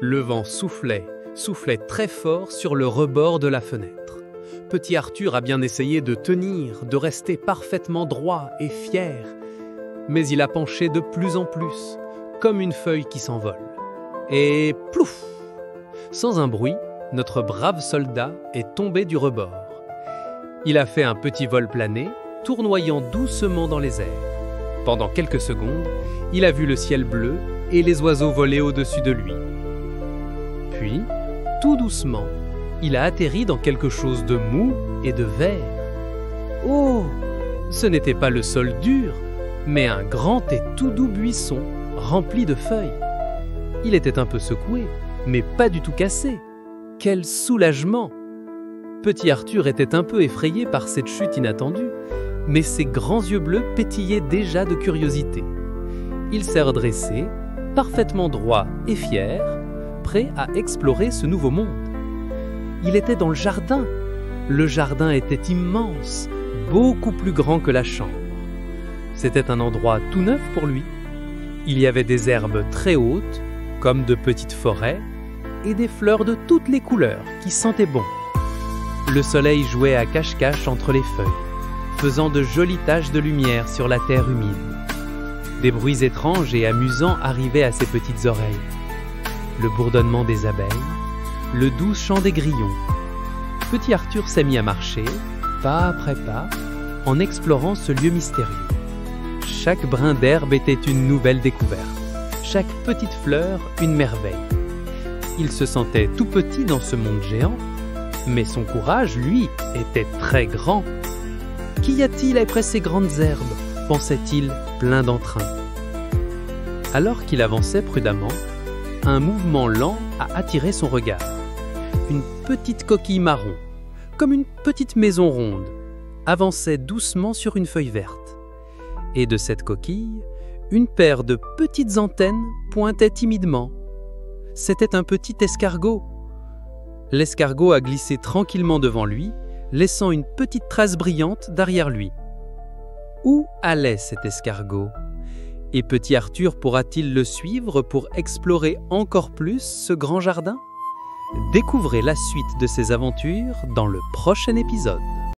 Le vent soufflait très fort sur le rebord de la fenêtre. Petit Arthur a bien essayé de tenir, de rester parfaitement droit et fier, mais il a penché de plus en plus, comme une feuille qui s'envole. Et plouf! Sans un bruit, notre brave soldat est tombé du rebord. Il a fait un petit vol plané, tournoyant doucement dans les airs. Pendant quelques secondes, il a vu le ciel bleu et les oiseaux voler au-dessus de lui. Puis, tout doucement, il a atterri dans quelque chose de mou et de vert. Oh! Ce n'était pas le sol dur, mais un grand et tout doux buisson rempli de feuilles. Il était un peu secoué, mais pas du tout cassé. Quel soulagement! Petit Arthur était un peu effrayé par cette chute inattendue, mais ses grands yeux bleus pétillaient déjà de curiosité. Il s'est redressé, parfaitement droit et fier, prêt à explorer ce nouveau monde. Il était dans le jardin. Le jardin était immense, beaucoup plus grand que la chambre. C'était un endroit tout neuf pour lui. Il y avait des herbes très hautes, comme de petites forêts, et des fleurs de toutes les couleurs qui sentaient bon. Le soleil jouait à cache-cache entre les feuilles, faisant de jolies taches de lumière sur la terre humide. Des bruits étranges et amusants arrivaient à ses petites oreilles. Le bourdonnement des abeilles, le doux chant des grillons. Petit Arthur s'est mis à marcher, pas après pas, en explorant ce lieu mystérieux. Chaque brin d'herbe était une nouvelle découverte, chaque petite fleur une merveille. Il se sentait tout petit dans ce monde géant, mais son courage, lui, était très grand. Qu'y a-t-il après ces grandes herbes? Pensait-il, plein d'entrain. Alors qu'il avançait prudemment, un mouvement lent a attiré son regard. Une petite coquille marron, comme une petite maison ronde, avançait doucement sur une feuille verte. Et de cette coquille, une paire de petites antennes pointait timidement. C'était un petit escargot. L'escargot a glissé tranquillement devant lui, laissant une petite trace brillante derrière lui. Où allait cet escargot? Et petit Arthur pourra-t-il le suivre pour explorer encore plus ce grand jardin? Découvrez la suite de ses aventures dans le prochain épisode.